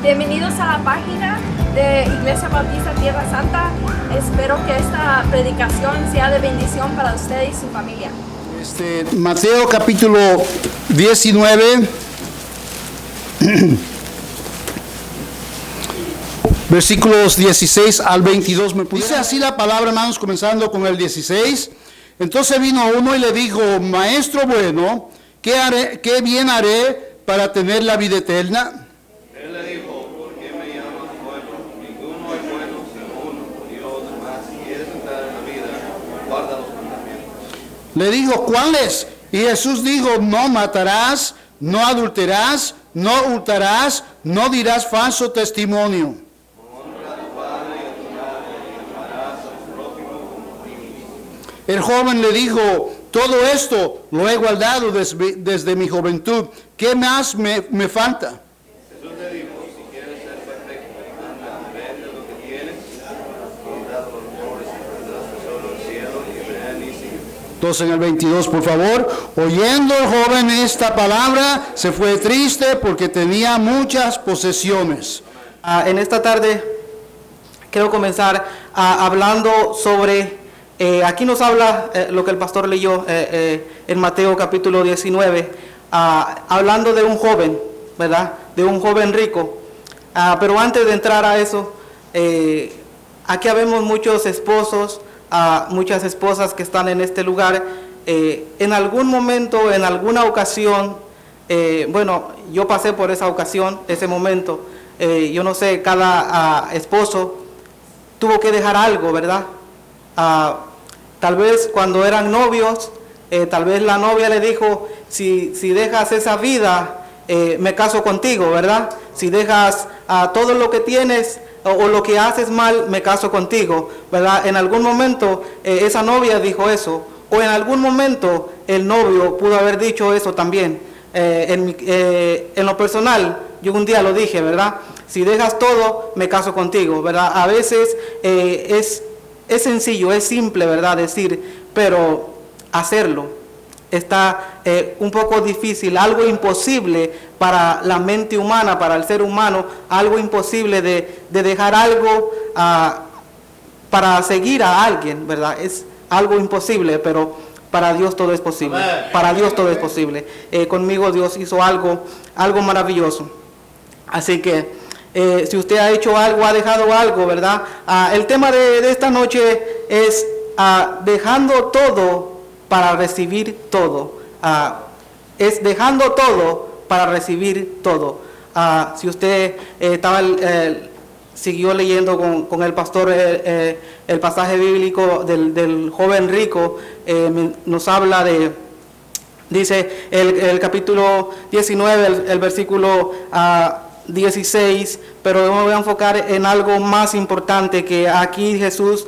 Bienvenidos a la página de Iglesia Bautista Tierra Santa. Espero que esta predicación sea de bendición para usted y su familia. Mateo capítulo 19, versículos 16 al 22. Dice así la palabra, hermanos, comenzando con el 16. Entonces vino uno y le dijo: Maestro bueno, ¿qué bien haré para tener la vida eterna? Él le dijo: ¿por qué me llamas bueno? Ninguno es bueno sino uno, Dios. Mas si quieres entrar en la vida, guarda los mandamientos. Le dijo: ¿cuáles? Y Jesús dijo: no matarás, no adulterarás, no hurtarás, no dirás falso testimonio. Honra a tu padre y a tu madre, y amarás a tu prójimo como a ti mismo. El joven le dijo: todo esto lo he guardado desde mi juventud. ¿Qué más me falta? Jesús le dijo: si quieres ser perfecto, anda, vende lo que tienes, y da los pobres, y tendrás tesoro en el cielo, y ven y sigue. Entonces en el 22, por favor. Oyendo el joven esta palabra, se fue triste porque tenía muchas posesiones. En esta tarde quiero comenzar hablando sobre, aquí nos habla lo que el pastor leyó en Mateo capítulo 19, hablando de un joven, ¿verdad? De un joven rico. Pero antes de entrar a eso, aquí habemos muchos esposos, muchas esposas que están en este lugar. En algún momento, en alguna ocasión, bueno, yo pasé por esa ocasión, ese momento. Yo no sé, cada esposo tuvo que dejar algo, ¿verdad? Tal vez cuando eran novios, tal vez la novia le dijo: si dejas esa vida, me caso contigo, ¿verdad? Si dejas todo lo que tienes o lo que haces mal, me caso contigo, ¿verdad? En algún momento esa novia dijo eso, o en algún momento el novio pudo haber dicho eso también. En lo personal, yo un día lo dije, ¿verdad? Si dejas todo, me caso contigo, ¿verdad? A veces es sencillo, es simple, ¿verdad? Decir, pero hacerlo está un poco difícil, algo imposible para la mente humana, para el ser humano, algo imposible de dejar algo para seguir a alguien, ¿verdad? Es algo imposible, pero para Dios todo es posible. Para Dios todo es posible. Conmigo Dios hizo algo maravilloso. Así que si usted ha hecho algo, ha dejado algo, ¿verdad? El tema de esta noche es dejando todo para recibir todo. Es dejando todo para recibir todo. Si usted siguió leyendo con el pastor el pasaje bíblico del joven rico, nos habla dice el capítulo 19, el versículo 16, pero yo me voy a enfocar en algo más importante, que aquí Jesús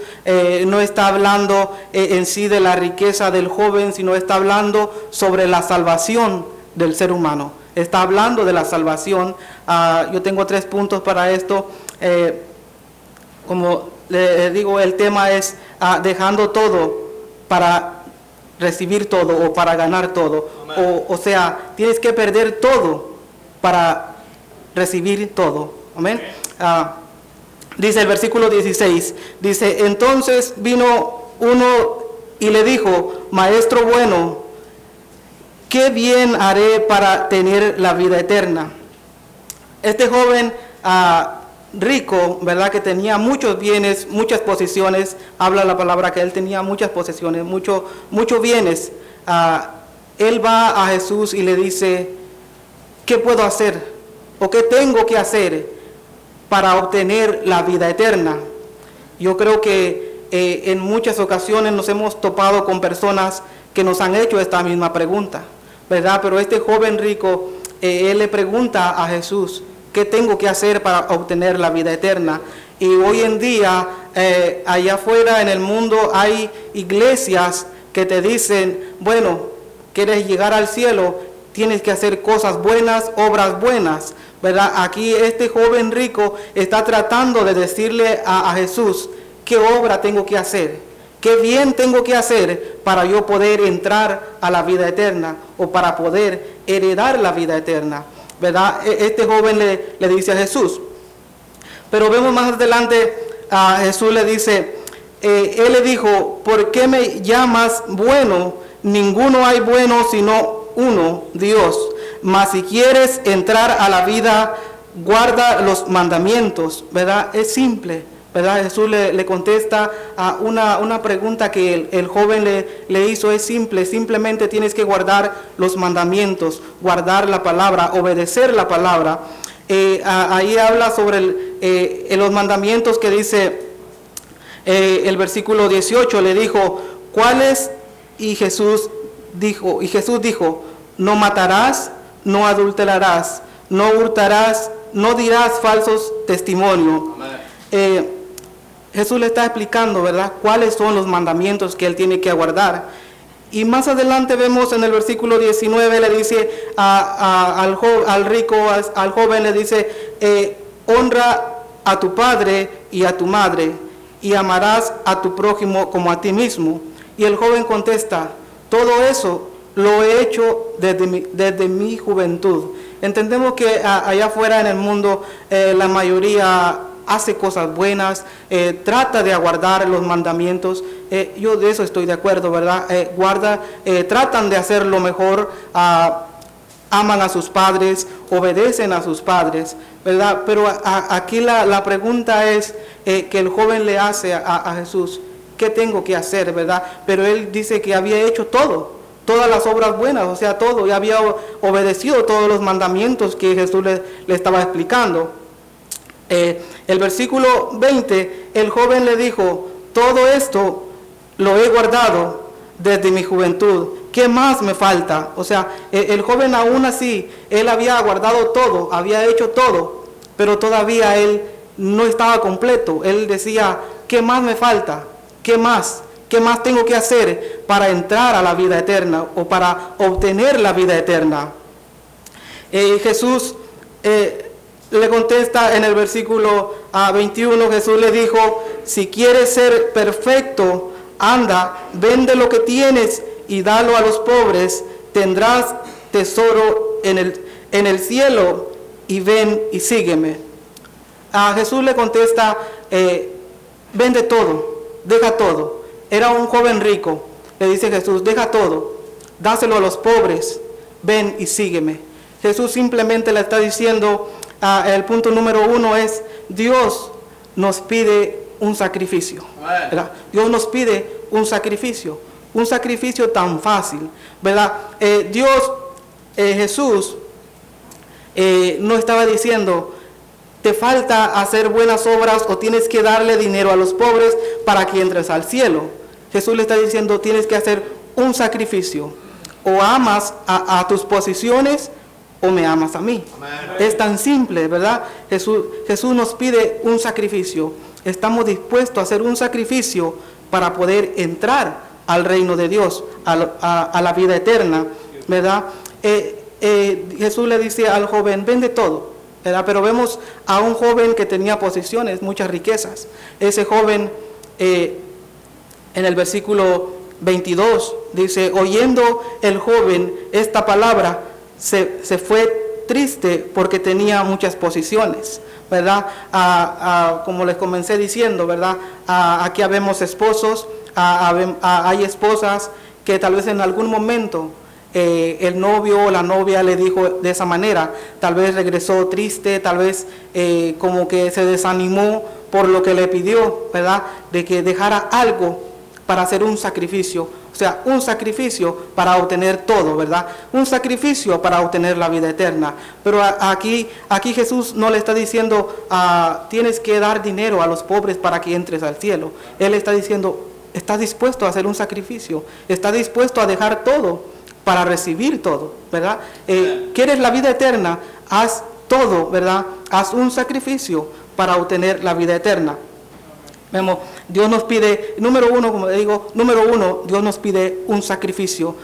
no está hablando en sí de la riqueza del joven, sino está hablando sobre la salvación del ser humano. Está hablando de la salvación. Yo tengo 3 puntos para esto. Como le digo, el tema es dejando todo para recibir todo o para ganar todo. O sea, tienes que perder todo para recibir todo. Amén. Dice el versículo 16, dice: entonces vino uno y le dijo: Maestro bueno, ¿qué bien haré para tener la vida eterna? Este joven rico, ¿verdad? Que tenía muchos bienes, muchas posesiones. Habla la palabra que él tenía muchas posesiones, muchos bienes. Él va a Jesús y le dice: ¿qué puedo hacer? ¿O qué tengo que hacer para obtener la vida eterna? Yo creo que en muchas ocasiones nos hemos topado con personas que nos han hecho esta misma pregunta, ¿verdad? Pero este joven rico, él le pregunta a Jesús: ¿qué tengo que hacer para obtener la vida eterna? Y hoy en día, allá afuera en el mundo, hay iglesias que te dicen: bueno, ¿quieres llegar al cielo? Tienes que hacer cosas buenas, obras buenas, ¿verdad? Aquí este joven rico está tratando de decirle a Jesús: ¿qué obra tengo que hacer? ¿Qué bien tengo que hacer para yo poder entrar a la vida eterna o para poder heredar la vida eterna? ¿Verdad? Este joven le dice a Jesús: Pero vemos más adelante, a Jesús le dice, Él le dijo, ¿por qué me llamas bueno? Ninguno hay bueno sino uno, Dios. Mas si quieres entrar a la vida, guarda los mandamientos, ¿verdad? Es simple, ¿verdad? Jesús le contesta a una pregunta que el joven le hizo, es simple, simplemente tienes que guardar los mandamientos, guardar la palabra, obedecer la palabra. Ahí habla sobre los mandamientos que dice el versículo 18, le dijo, ¿cuáles? Y Jesús dijo, no matarás, no adulterarás, no hurtarás, no dirás falsos testimonios. Jesús le está explicando, ¿verdad?, cuáles son los mandamientos que él tiene que guardar. Y más adelante vemos en el versículo 19, le dice al joven le dice, honra a tu padre y a tu madre, y amarás a tu prójimo como a ti mismo. Y el joven contesta, todo eso lo he hecho desde mi juventud. Entendemos que allá afuera en el mundo la mayoría hace cosas buenas, trata de aguardar los mandamientos. Yo de eso estoy de acuerdo, ¿verdad? Tratan de hacer lo mejor, aman a sus padres, obedecen a sus padres, ¿verdad? Pero aquí la pregunta es que el joven le hace a Jesús, ¿qué tengo que hacer, verdad? Pero él dice que había hecho todas las obras buenas, o sea, todo, y había obedecido todos los mandamientos que Jesús le estaba explicando. El versículo 20, el joven le dijo, todo esto lo he guardado desde mi juventud, ¿qué más me falta? O sea, el joven aún así, él había guardado todo, había hecho todo, pero todavía él no estaba completo. Él decía, ¿qué más me falta? ¿Qué más? ¿Qué más tengo que hacer para entrar a la vida eterna o para obtener la vida eterna? Jesús le contesta en el versículo 21, Jesús le dijo, si quieres ser perfecto, anda, vende lo que tienes y dalo a los pobres, tendrás tesoro en el cielo, y ven y sígueme. A Jesús le contesta, vende todo, deja todo. Era un joven rico, le dice Jesús, deja todo, dáselo a los pobres, ven y sígueme. Jesús simplemente le está diciendo, el punto número 1 es, Dios nos pide un sacrificio, ¿verdad? Dios nos pide un sacrificio tan fácil, ¿verdad? Jesús no estaba diciendo, te falta hacer buenas obras o tienes que darle dinero a los pobres para que entres al cielo. Jesús le está diciendo, tienes que hacer un sacrificio. O amas a tus posiciones o me amas a mí. Amén. Es tan simple, ¿verdad? Jesús nos pide un sacrificio. Estamos dispuestos a hacer un sacrificio para poder entrar al reino de Dios, a la vida eterna, ¿verdad? Jesús le dice al joven, vende todo, ¿verdad? Pero vemos a un joven que tenía posesiones, muchas riquezas. Ese joven, en el versículo 22, dice, oyendo el joven esta palabra, se fue triste porque tenía muchas posesiones, ¿verdad? Como les comencé diciendo, ¿verdad? Aquí habemos esposos, hay esposas que tal vez en algún momento el novio o la novia le dijo de esa manera, tal vez regresó triste, tal vez como que se desanimó por lo que le pidió, ¿verdad? De que dejara algo para hacer un sacrificio. O sea, un sacrificio para obtener todo, ¿verdad? Un sacrificio para obtener la vida eterna. Pero aquí Jesús no le está diciendo, tienes que dar dinero a los pobres para que entres al cielo. Él está diciendo, ¿estás dispuesto a hacer un sacrificio? ¿Estás dispuesto a dejar todo para recibir todo, ¿verdad? ¿Quieres la vida eterna? Haz todo, ¿verdad? Haz un sacrificio para obtener la vida eterna. Vemos, Dios nos pide, número uno, Dios nos pide un sacrificio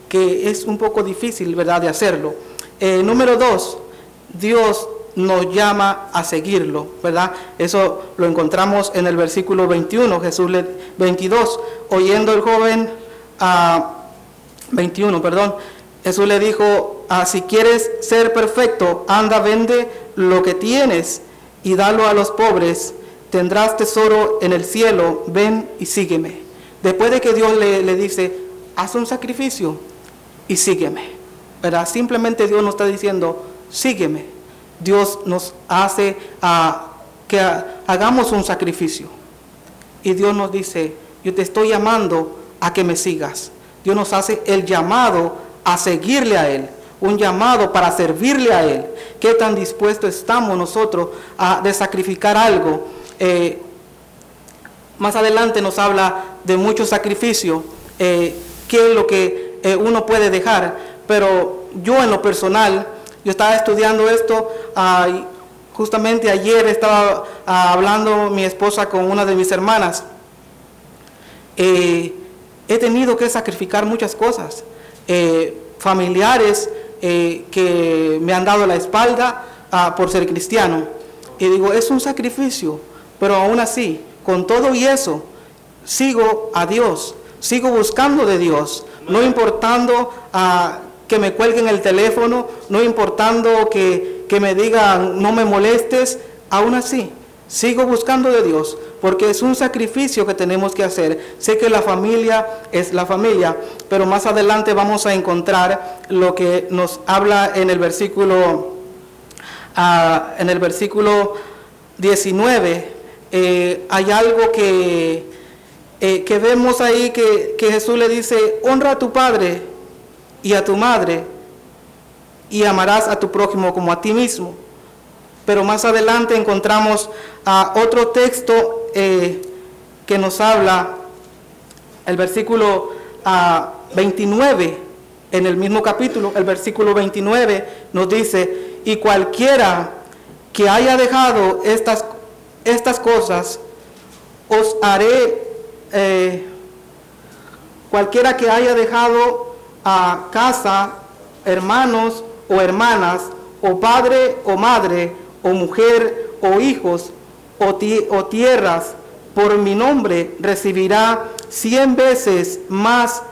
que es un poco difícil, ¿verdad?, de hacerlo. Número 2, Dios nos llama a seguirlo, ¿verdad? Eso lo encontramos en el versículo 21, 22, oyendo el joven, 21, perdón, Jesús le dijo, si quieres ser perfecto, anda, vende lo que tienes y dalo a los pobres, tendrás tesoro en el cielo, ven y sígueme. Después de que Dios le dice, haz un sacrificio y sígueme, ¿verdad? Simplemente Dios nos está diciendo, sígueme. Dios nos hace que hagamos un sacrificio. Y Dios nos dice, yo te estoy llamando a que me sigas. Dios nos hace el llamado a seguirle a Él, un llamado para servirle a Él. ¿Qué tan dispuestos estamos nosotros de sacrificar algo? Más adelante nos habla de mucho sacrificio, qué es lo que uno puede dejar. Pero yo en lo personal, yo estaba estudiando esto, justamente ayer estaba hablando mi esposa con una de mis hermanas. He tenido que sacrificar muchas cosas, familiares que me han dado la espalda por ser cristiano. Y digo, es un sacrificio, pero aún así, con todo y eso, sigo a Dios, sigo buscando de Dios, no importando que me cuelguen el teléfono, no importando que me digan no me molestes, aún así, sigo buscando de Dios, porque es un sacrificio que tenemos que hacer. Sé que la familia es la familia, pero más adelante vamos a encontrar lo que nos habla en el versículo 19. Hay algo que vemos ahí que Jesús le dice, honra a tu padre y a tu madre, y amarás a tu prójimo como a ti mismo. Pero más adelante encontramos otro texto que nos habla, el versículo 29, en el mismo capítulo, el versículo 29 nos dice, y cualquiera que haya dejado estas cosas, os haré, cualquiera que haya dejado casa, hermanos o hermanas, o padre o madre, o mujer o hijos, o tierras, por mi nombre, recibirá 100 veces más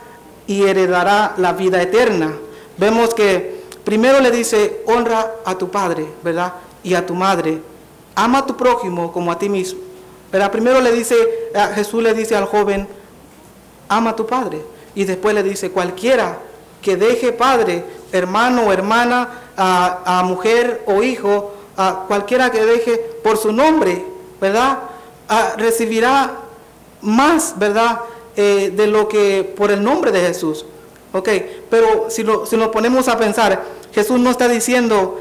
y heredará la vida eterna. Vemos que primero le dice, honra a tu padre, ¿verdad? Y a tu madre. Ama a tu prójimo como a ti mismo. ¿Verdad? Primero Jesús le dice al joven, ama a tu padre. Y después le dice, cualquiera que deje padre, hermano o hermana, a mujer o hijo, cualquiera que deje por su nombre, ¿verdad? Recibirá más, ¿verdad? De lo que por el nombre de Jesús. Ok, pero si nos ponemos a pensar, Jesús no está diciendo,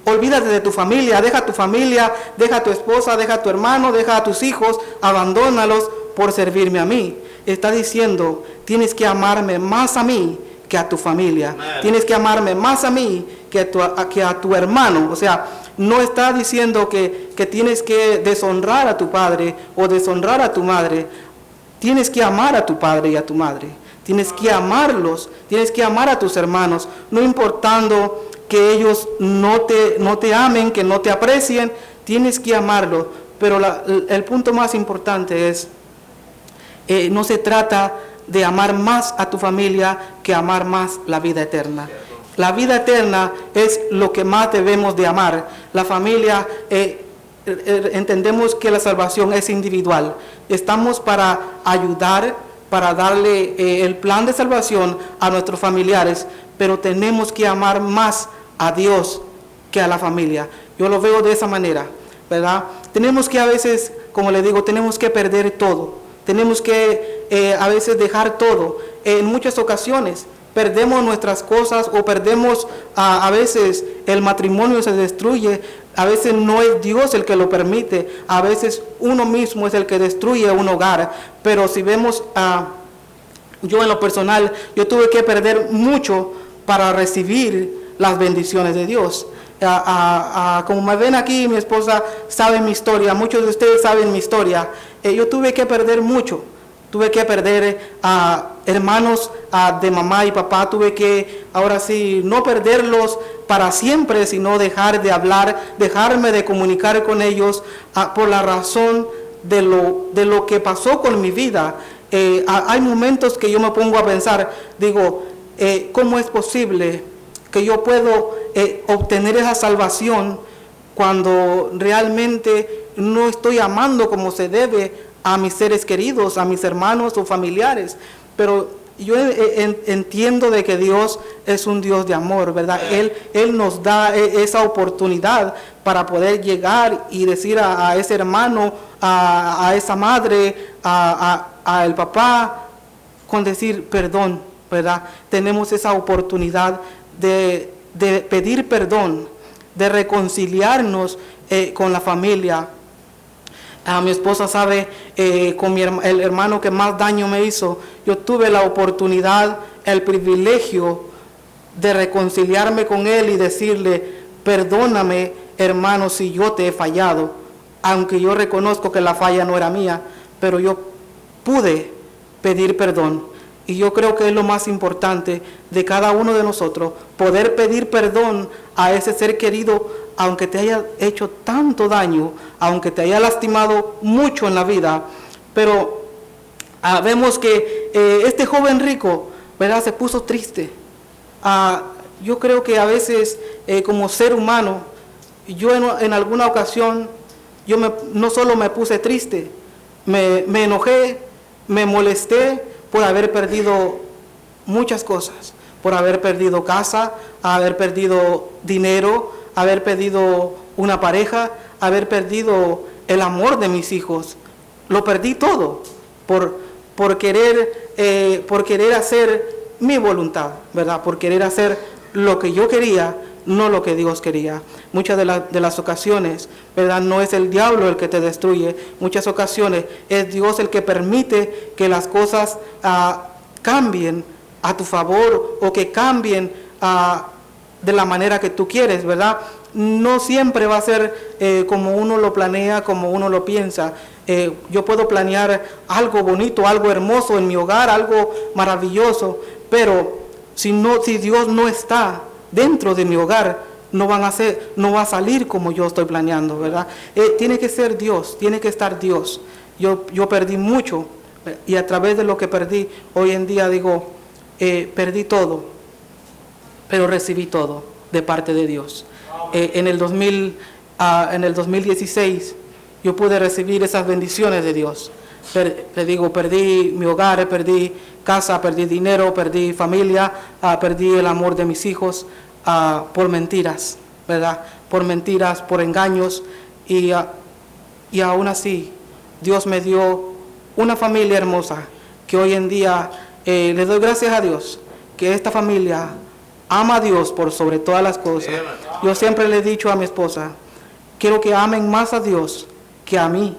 olvídate de tu familia, deja a tu esposa, deja a tu hermano, deja a tus hijos, abandónalos por servirme a mí. Está diciendo, tienes que amarme más a mí que a tu familia. Tienes que amarme más a mí que a tu hermano. O sea, no está diciendo que tienes que deshonrar a tu padre o deshonrar a tu madre. Tienes que amar a tu padre y a tu madre. Tienes que amarlos, tienes que amar a tus hermanos, no importando que ellos no te amen, que no te aprecien, tienes que amarlos. Pero el punto más importante es, no se trata de amar más a tu familia que amar más la vida eterna. La vida eterna es lo que más debemos de amar. La familia, entendemos que la salvación es individual. Estamos para ayudar, para darle el plan de salvación a nuestros familiares, pero tenemos que amar más a Dios que a la familia. Yo lo veo de esa manera, ¿verdad? Tenemos que a veces, como le digo, tenemos que perder todo. Tenemos que a veces dejar todo. En muchas ocasiones perdemos nuestras cosas o perdemos a veces el matrimonio se destruye. A veces no es Dios el que lo permite. A veces uno mismo es el que destruye un hogar. Pero si vemos, yo en lo personal, yo tuve que perder mucho para recibir las bendiciones de Dios. Como me ven aquí, mi esposa sabe mi historia, muchos de ustedes saben mi historia. Yo tuve que perder mucho. Tuve que perder hermanos de mamá y papá. Tuve que, ahora sí, no perderlos para siempre, sino dejar de hablar, dejarme de comunicar con ellos por la razón de lo que pasó con mi vida. Hay momentos que yo me pongo a pensar, digo, ¿cómo es posible que yo puedo obtener esa salvación cuando realmente no estoy amando como se debe a mis seres queridos, a mis hermanos o familiares. Pero yo entiendo de que Dios es un Dios de amor, ¿verdad? Él nos da esa oportunidad para poder llegar y decir a ese hermano, a esa madre, al papá, con decir perdón, ¿verdad? Tenemos esa oportunidad de pedir perdón, de reconciliarnos con la familia. Mi esposa sabe, con el hermano que más daño me hizo, yo tuve la oportunidad, el privilegio de reconciliarme con él y decirle, perdóname, hermano, si yo te he fallado, aunque yo reconozco que la falla no era mía, pero yo pude pedir perdón. Y yo creo que es lo más importante de cada uno de nosotros, poder pedir perdón a ese ser querido, aunque te haya hecho tanto daño, aunque te haya lastimado mucho en la vida. Pero vemos que este joven rico, ¿verdad?, se puso triste. Yo creo que a veces como ser humano, yo en alguna ocasión, no solo me puse triste, me enojé, me molesté por haber perdido muchas cosas, por haber perdido casa, haber perdido dinero, haber perdido una pareja, haber perdido el amor de mis hijos. Lo perdí todo por querer hacer mi voluntad, ¿verdad? Por querer hacer lo que yo quería, no lo que Dios quería. Muchas de las ocasiones, ¿verdad?, no es el diablo el que te destruye. Muchas ocasiones es Dios el que permite que las cosas cambien a tu favor, o que cambien de la manera que tú quieres, ¿verdad? No siempre va a ser como uno lo planea, como uno lo piensa. Yo puedo planear algo bonito, algo hermoso en mi hogar, algo maravilloso, pero si Dios no está dentro de mi hogar, no va a salir como yo estoy planeando, ¿verdad? Tiene que ser Dios, tiene que estar Dios. Yo perdí mucho, y a través de lo que perdí, hoy en día digo, perdí todo, pero recibí todo de parte de Dios. En el 2016 yo pude recibir esas bendiciones de Dios. Perdí mi hogar, perdí casa, perdí dinero, perdí familia, perdí el amor de mis hijos por mentiras, ¿verdad? Por mentiras, por engaños, y aún así Dios me dio una familia hermosa que hoy en día le doy gracias a Dios, que esta familia ama a Dios por sobre todas las cosas. Yo siempre le he dicho a mi esposa, quiero que amen más a Dios que a mí.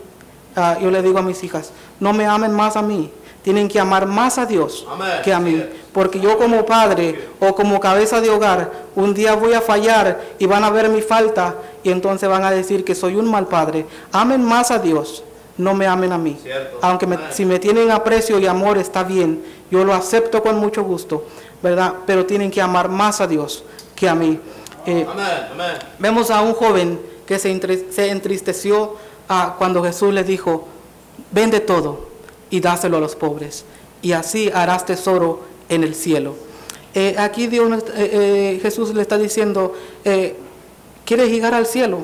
Yo le digo a mis hijas, no me amen más a mí, tienen que amar más a Dios que a mí, porque yo como padre o como cabeza de hogar, un día voy a fallar y van a ver mi falta, y entonces van a decir que soy un mal padre. Amen más a Dios, no me amen a mí. Aunque si me tienen aprecio y amor, está bien, yo lo acepto con mucho gusto, ¿verdad? Pero tienen que amar más a Dios que a mí. Vemos a un joven que se entristeció cuando Jesús le dijo, vende todo y dáselo a los pobres, y así harás tesoro en el cielo. Aquí Jesús le está diciendo, ¿quieres llegar al cielo?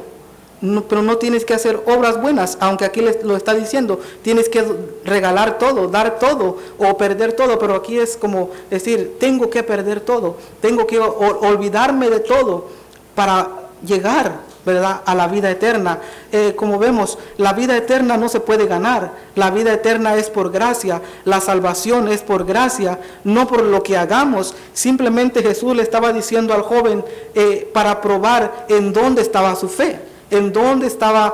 No, pero no tienes que hacer obras buenas, aunque aquí lo está diciendo, tienes que regalar todo, dar todo o perder todo, pero aquí es como decir, tengo que perder todo, tengo que olvidarme de todo para llegar, ¿verdad?, a la vida eterna. Como vemos, la vida eterna no se puede ganar, la vida eterna es por gracia, la salvación es por gracia, no por lo que hagamos. Simplemente Jesús le estaba diciendo al joven para probar en dónde estaba su fe, en dónde estaba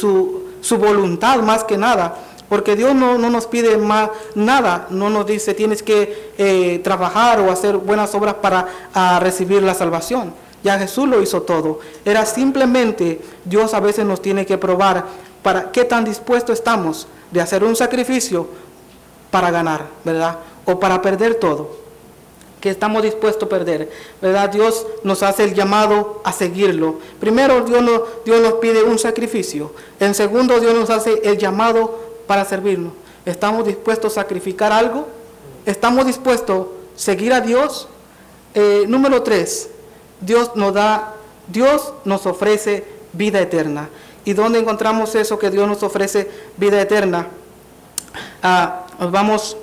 su voluntad, más que nada, porque Dios no nos pide más nada, no nos dice tienes que trabajar o hacer buenas obras para recibir la salvación. Ya Jesús lo hizo todo. Era simplemente, Dios a veces nos tiene que probar para qué tan dispuestos estamos de hacer un sacrificio para ganar, ¿verdad? O para perder todo, que estamos dispuestos a perder, ¿verdad? Dios nos hace el llamado a seguirlo. Primero, Dios nos pide un sacrificio. En segundo, Dios nos hace el llamado para servirnos. ¿Estamos dispuestos a sacrificar algo? ¿Estamos dispuestos a seguir a Dios? Número 3, Dios nos ofrece vida eterna. ¿Y dónde encontramos eso, que Dios nos ofrece vida eterna? Vamos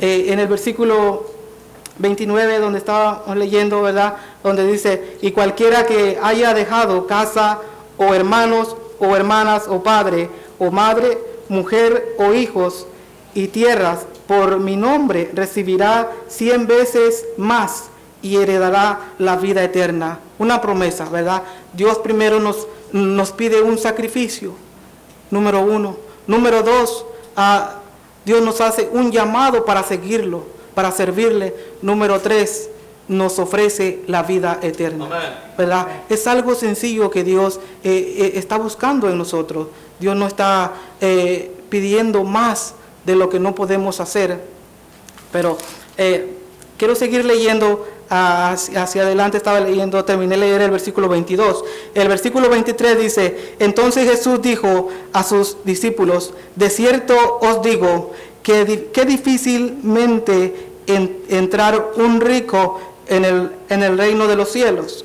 en el versículo 29, donde estábamos leyendo, ¿verdad? Donde dice: y cualquiera que haya dejado casa, o hermanos, o hermanas, o padre, o madre, mujer, o hijos, y tierras, por mi nombre, recibirá 100 veces más, y heredará la vida eterna. Una promesa, ¿verdad? Dios primero nos pide un sacrificio, número 1. Número 2, Dios nos hace un llamado para seguirlo, para servirle. Número 3, nos ofrece la vida eterna. ¿Verdad? Es algo sencillo que Dios está buscando en nosotros. Dios no está pidiendo más de lo que no podemos hacer. Pero quiero seguir leyendo hacia adelante. Terminé de leer el versículo 22. El versículo 23 dice: entonces Jesús dijo a sus discípulos: de cierto os digo que difícilmente entrar un rico en el reino de los cielos.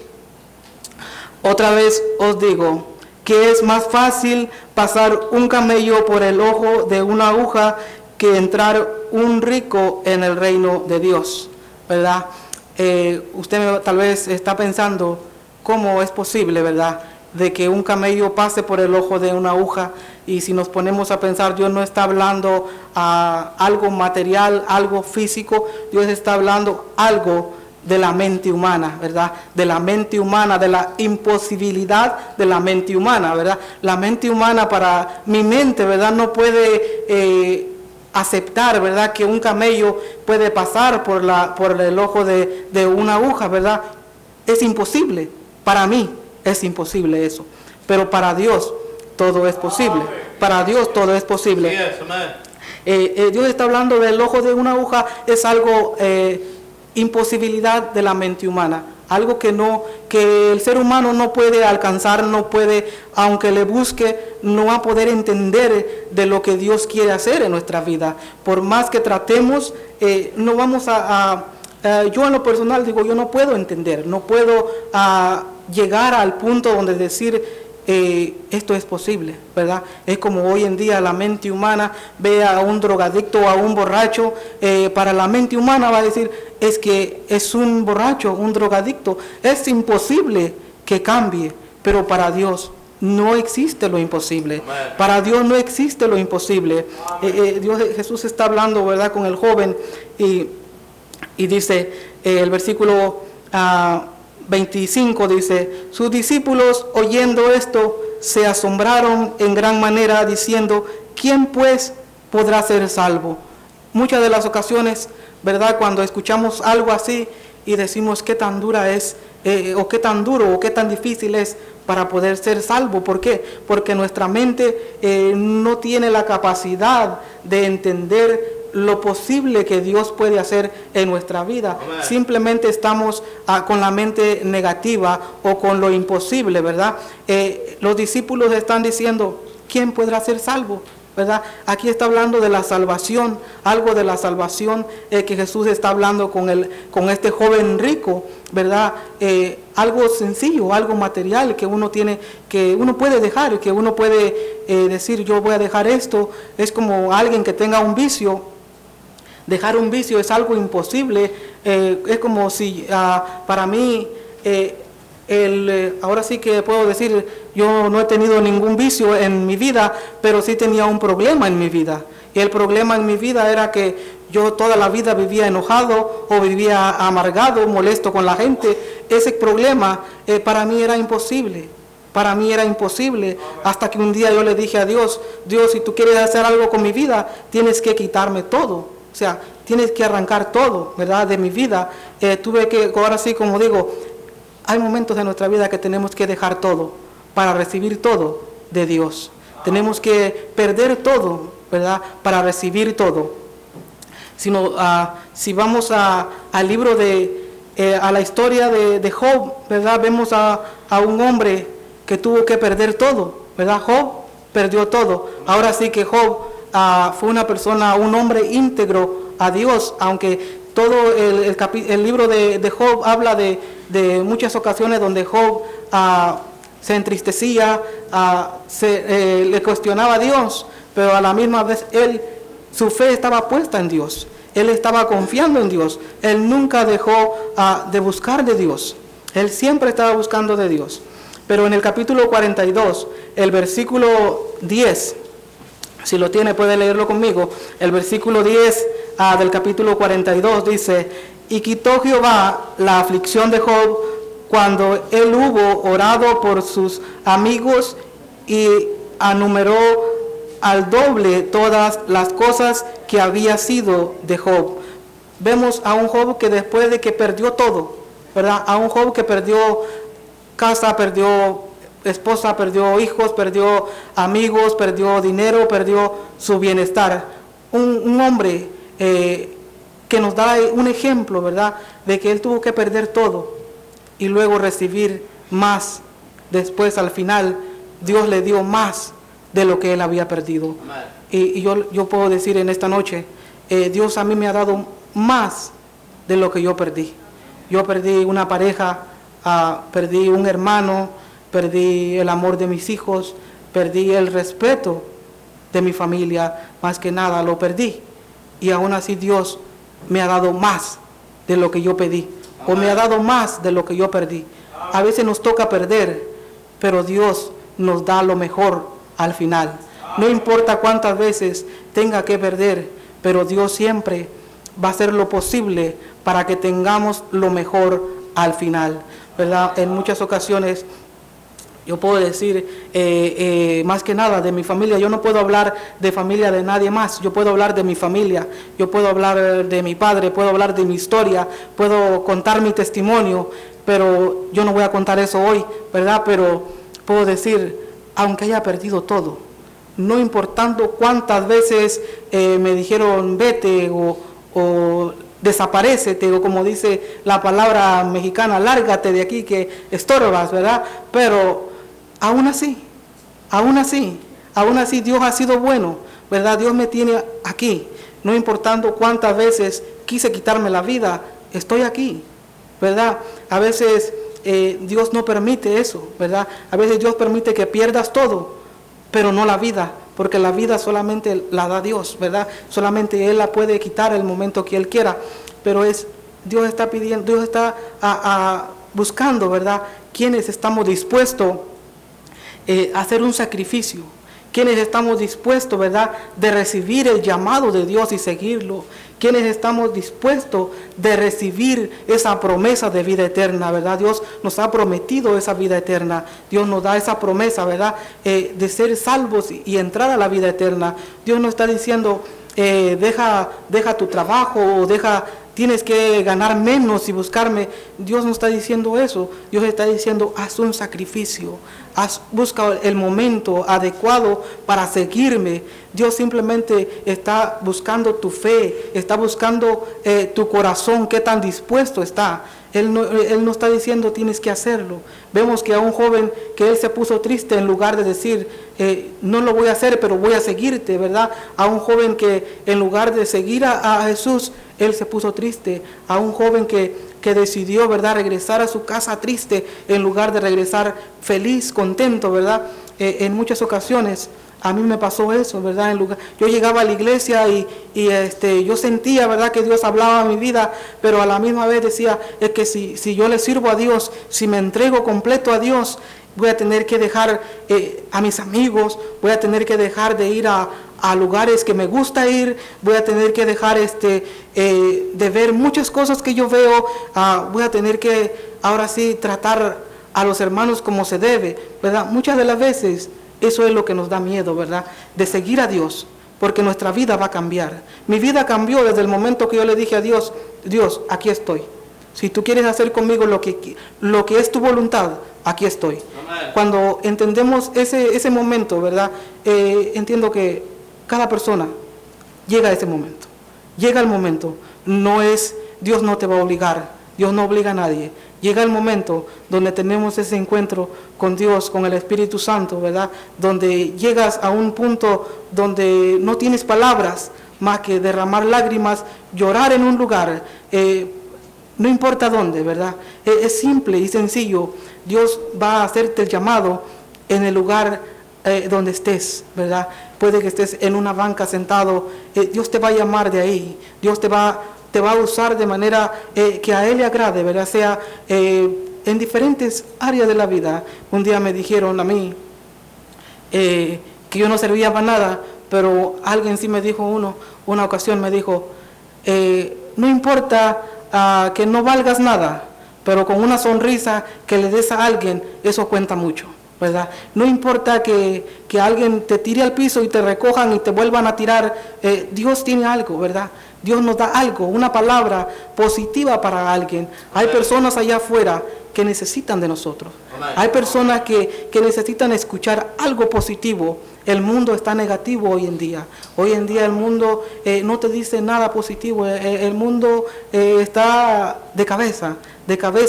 Otra vez os digo que es más fácil pasar un camello por el ojo de una aguja que entrar un rico en el reino de Dios, ¿verdad? Usted tal vez está pensando, ¿cómo es posible, verdad, de que un camello pase por el ojo de una aguja? Y si nos ponemos a pensar, Dios no está hablando algo material, algo físico. Dios está hablando algo de la mente humana, ¿verdad? De la mente humana, de la imposibilidad de la mente humana, ¿verdad? La mente humana, para mi mente, ¿verdad?, no puede aceptar, ¿verdad?, que un camello puede pasar por el ojo de una aguja, ¿verdad? Es imposible. Para mí es imposible eso. Pero para Dios todo es posible. Para Dios todo es posible. Dios está hablando del ojo de una aguja. Es algo imposibilidad de la mente humana, algo que el ser humano no puede alcanzar, no puede, aunque le busque, no va a poder entender de lo que Dios quiere hacer en nuestra vida. Por más que tratemos, no vamos yo en lo personal digo, yo no puedo entender, no puedo llegar al punto donde decir esto es posible, ¿verdad? Es como hoy en día la mente humana ve a un drogadicto o a un borracho. Para la mente humana va a decir, es que es un borracho, un drogadicto, es imposible que cambie. Pero para Dios no existe lo imposible. Para Dios no existe lo imposible. Jesús está hablando, ¿verdad?, con el joven, y dice el versículo 25, dice: sus discípulos, oyendo esto, se asombraron en gran manera, diciendo: ¿quién pues podrá ser salvo? Muchas de las ocasiones, ¿verdad?, cuando escuchamos algo así y decimos qué tan dura es, o qué tan duro, o qué tan difícil es para poder ser salvo. ¿Por qué? Porque nuestra mente no tiene la capacidad de entender lo posible que Dios puede hacer en nuestra vida. Amén. Simplemente estamos con la mente negativa o con lo imposible, ¿verdad? Los discípulos están diciendo, ¿quién podrá ser salvo? ¿Verdad? Aquí está hablando de la salvación, algo de la salvación que Jesús está hablando con este joven rico, ¿verdad? Algo sencillo, algo material que uno tiene, que uno puede dejar, que uno puede decir, yo voy a dejar esto. Es como alguien que tenga un vicio. Dejar un vicio es algo imposible. Es como si para mí, ahora sí que puedo decir, yo no he tenido ningún vicio en mi vida, pero sí tenía un problema en mi vida. Y el problema en mi vida era que yo toda la vida vivía enojado o vivía amargado, molesto con la gente. Ese problema para mí era imposible. Para mí era imposible, hasta que un día yo le dije a Dios, Dios, si tú quieres hacer algo con mi vida, tienes que quitarme todo. O sea, tienes que arrancar todo, ¿verdad?, de mi vida. Tuve que, ahora sí, como digo, hay momentos de nuestra vida que tenemos que dejar todo para recibir todo de Dios. Tenemos que perder todo, ¿verdad?, para recibir todo. Si vamos al libro a la historia de Job, ¿verdad?, vemos a un hombre que tuvo que perder todo, ¿verdad? Job perdió todo. Ahora sí que Job fue una persona, un hombre íntegro a Dios, aunque todo el libro de Job habla de muchas ocasiones donde Job se entristecía, le cuestionaba a Dios, pero a la misma vez su fe estaba puesta en Dios. Él estaba confiando en Dios. Él nunca dejó de buscar de Dios. Él siempre estaba buscando de Dios. Pero en el capítulo 42, el versículo 10, si lo tiene puede leerlo conmigo. El versículo 10 del capítulo 42 dice: y quitó Jehová la aflicción de Job cuando él hubo orado por sus amigos y anumeró al doble todas las cosas que había sido de Job. Vemos a un Job que después de que perdió todo, ¿verdad? A un Job que perdió casa, perdió esposa, perdió hijos, perdió amigos, perdió dinero, perdió su bienestar. Un hombre que nos da un ejemplo, ¿verdad? De que él tuvo que perder todo y luego recibir más. Después, al final, Dios le dio más de lo que él había perdido. Y yo puedo decir en esta noche, Dios a mí me ha dado más de lo que yo perdí. Yo perdí una pareja, perdí un hermano, perdí el amor de mis hijos, perdí el respeto de mi familia, más que nada lo perdí. Y aún así Dios me ha dado más de lo que yo pedí, o me ha dado más de lo que yo perdí. A veces nos toca perder, pero Dios nos da lo mejor al final. No importa cuántas veces tenga que perder, pero Dios siempre va a hacer lo posible para que tengamos lo mejor al final, ¿verdad? En muchas ocasiones yo puedo decir, más que nada de mi familia. Yo no puedo hablar de familia de nadie más. Yo puedo hablar de mi familia. Yo puedo hablar de mi padre. Puedo hablar de mi historia. Puedo contar mi testimonio. Pero yo no voy a contar eso hoy, ¿verdad? Pero puedo decir, aunque haya perdido todo, no importando cuántas veces me dijeron vete o desaparécete, o como dice la palabra mexicana, lárgate de aquí que estorbas, ¿verdad? Pero aún así Dios ha sido bueno, ¿verdad? Dios me tiene aquí, no importando cuántas veces quise quitarme la vida, estoy aquí, ¿verdad? A veces Dios no permite eso, ¿verdad? A veces Dios permite que pierdas todo, pero no la vida, porque la vida solamente la da Dios, ¿verdad? Solamente Él la puede quitar el momento que Él quiera, pero Dios está pidiendo, Dios está buscando, ¿verdad? Quienes estamos dispuestos a hacer un sacrificio, quienes estamos dispuestos, ¿verdad?, de recibir el llamado de Dios y seguirlo, quienes estamos dispuestos de recibir esa promesa de vida eterna, ¿verdad? Dios nos ha prometido esa vida eterna, Dios nos da esa promesa, ¿verdad?, de ser salvos y entrar a la vida eterna. Dios no está diciendo, deja tu trabajo, o tienes que ganar menos y buscarme. Dios no está diciendo eso. Dios está diciendo, haz un sacrificio, busca el momento adecuado para seguirme. Dios simplemente está buscando tu fe, está buscando tu corazón, qué tan dispuesto está. Él no está diciendo tienes que hacerlo. Vemos que a un joven que él se puso triste en lugar de decir no lo voy a hacer, pero voy a seguirte, ¿verdad? A un joven que en lugar de seguir a Jesús, él se puso triste. A un joven que decidió, ¿verdad?, regresar a su casa triste en lugar de regresar feliz, contento, ¿verdad? En muchas ocasiones a mí me pasó eso, ¿verdad? Yo llegaba a la iglesia y yo sentía, ¿verdad?, que Dios hablaba a mi vida, pero a la misma vez decía, es que si yo le sirvo a Dios, si me entrego completo a Dios, voy a tener que dejar a mis amigos, voy a tener que dejar de ir a lugares que me gusta ir, voy a tener que dejar de ver muchas cosas que yo veo, voy a tener que ahora sí tratar a los hermanos como se debe, ¿verdad? Muchas de las veces eso es lo que nos da miedo, ¿verdad? De seguir a Dios, porque nuestra vida va a cambiar. Mi vida cambió desde el momento que yo le dije a Dios, Dios, aquí estoy. Si tú quieres hacer conmigo lo que es tu voluntad, aquí estoy. Amén. Cuando entendemos ese momento, ¿verdad? Entiendo que cada persona llega a ese momento. Llega el momento. Dios no te va a obligar. Dios no obliga a nadie. Llega el momento donde tenemos ese encuentro con Dios, con el Espíritu Santo, ¿verdad? Donde llegas a un punto donde no tienes palabras más que derramar lágrimas, llorar en un lugar, no importa dónde, ¿verdad? Es simple y sencillo. Dios va a hacerte el llamado en el lugar donde estés, ¿verdad? Puede que estés en una banca sentado, Dios te va a llamar de ahí, Dios te va a usar de manera que a Él le agrade, ¿verdad? Sea en diferentes áreas de la vida. Un día me dijeron a mí que yo no servía para nada, pero alguien sí me dijo una ocasión me dijo, no importa que no valgas nada, pero con una sonrisa que le des a alguien, eso cuenta mucho, ¿verdad? No importa que alguien te tire al piso y te recojan y te vuelvan a tirar, Dios tiene algo, ¿verdad? Dios nos da algo, una palabra positiva para alguien. Hay personas allá afuera que necesitan de nosotros. Hay personas que necesitan escuchar algo positivo. El mundo está negativo hoy en día. Hoy en día el mundo no te dice nada positivo. El mundo está de cabeza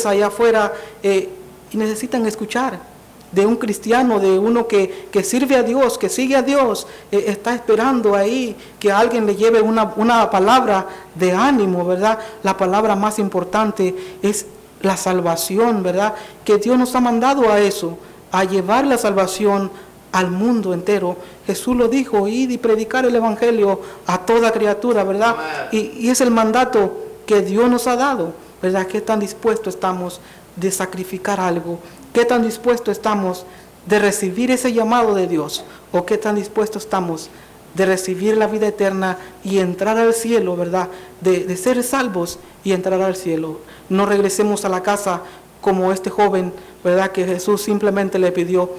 allá afuera, y necesitan escuchar de un cristiano, de uno que sirve a Dios, que sigue a Dios, está esperando ahí que alguien le lleve una palabra de ánimo, ¿verdad? La palabra más importante es la salvación, ¿verdad? Que Dios nos ha mandado a eso, a llevar la salvación al mundo entero. Jesús lo dijo, id y predicar el evangelio a toda criatura, ¿verdad? Y es el mandato que Dios nos ha dado, ¿verdad? ¿Qué tan dispuestos estamos de sacrificar algo? ¿Qué tan dispuestos estamos de recibir ese llamado de Dios? ¿O qué tan dispuestos estamos de recibir la vida eterna y entrar al cielo, ¿verdad? De ser salvos y entrar al cielo. No regresemos a la casa como este joven, ¿verdad? Que Jesús simplemente le pidió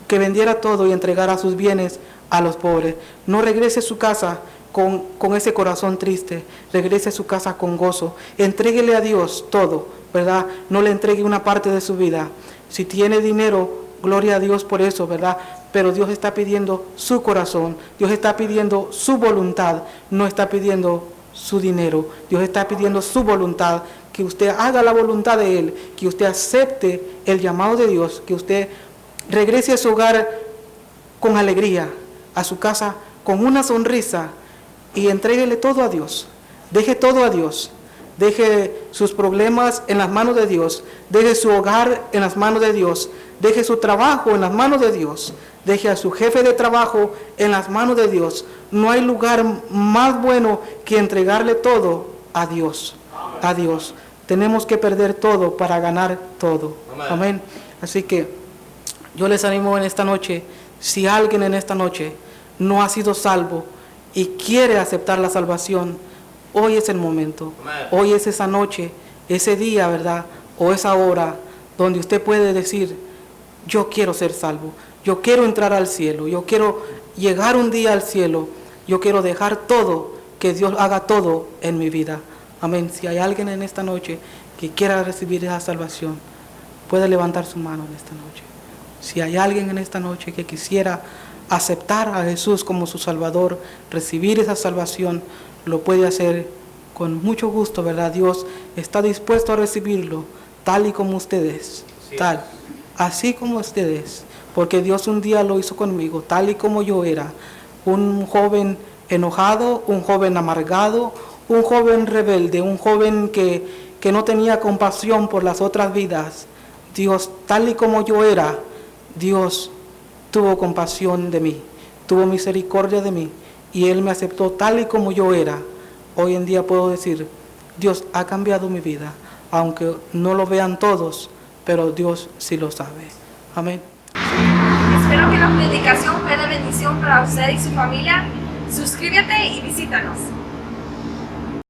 que vendiera todo y entregara sus bienes a los pobres. No regrese a su casa con ese corazón triste, regrese a su casa con gozo. Entréguele a Dios todo, ¿verdad? No le entregue una parte de su vida. Si tiene dinero, gloria a Dios por eso, ¿verdad? Pero Dios está pidiendo su corazón, Dios está pidiendo su voluntad, no está pidiendo su dinero. Dios está pidiendo su voluntad, que usted haga la voluntad de Él, que usted acepte el llamado de Dios, que usted regrese a su hogar con alegría, a su casa con una sonrisa, y entréguele todo a Dios. Deje todo a Dios. Deje sus problemas en las manos de Dios. Deje su hogar en las manos de Dios. Deje su trabajo en las manos de Dios. Deje a su jefe de trabajo en las manos de Dios. No hay lugar más bueno que entregarle todo a Dios. A Dios. Tenemos que perder todo para ganar todo. Amén. Así que yo les animo en esta noche, si alguien en esta noche no ha sido salvo y quiere aceptar la salvación, hoy es el momento. Hoy es esa noche, ese día, ¿verdad? O esa hora donde usted puede decir, yo quiero ser salvo, yo quiero entrar al cielo, yo quiero llegar un día al cielo, yo quiero dejar todo, que Dios haga todo en mi vida. Amén. Si hay alguien en esta noche que quiera recibir esa salvación, puede levantar su mano en esta noche. Si hay alguien en esta noche que quisiera aceptar a Jesús como su Salvador, recibir esa salvación, lo puede hacer con mucho gusto, ¿verdad? Dios está dispuesto a recibirlo tal y como ustedes, tal, así como ustedes, porque Dios un día lo hizo conmigo, tal y como yo era, un joven enojado, un joven amargado, un joven rebelde, un joven que no tenía compasión por las otras vidas. Dios, tal y como yo era, Dios tuvo compasión de mí, tuvo misericordia de mí, y Él me aceptó tal y como yo era. Hoy en día puedo decir, Dios ha cambiado mi vida, aunque no lo vean todos, pero Dios sí lo sabe. Amén. Espero que la predicación fue de bendición para usted y su familia. Suscríbete y visítanos.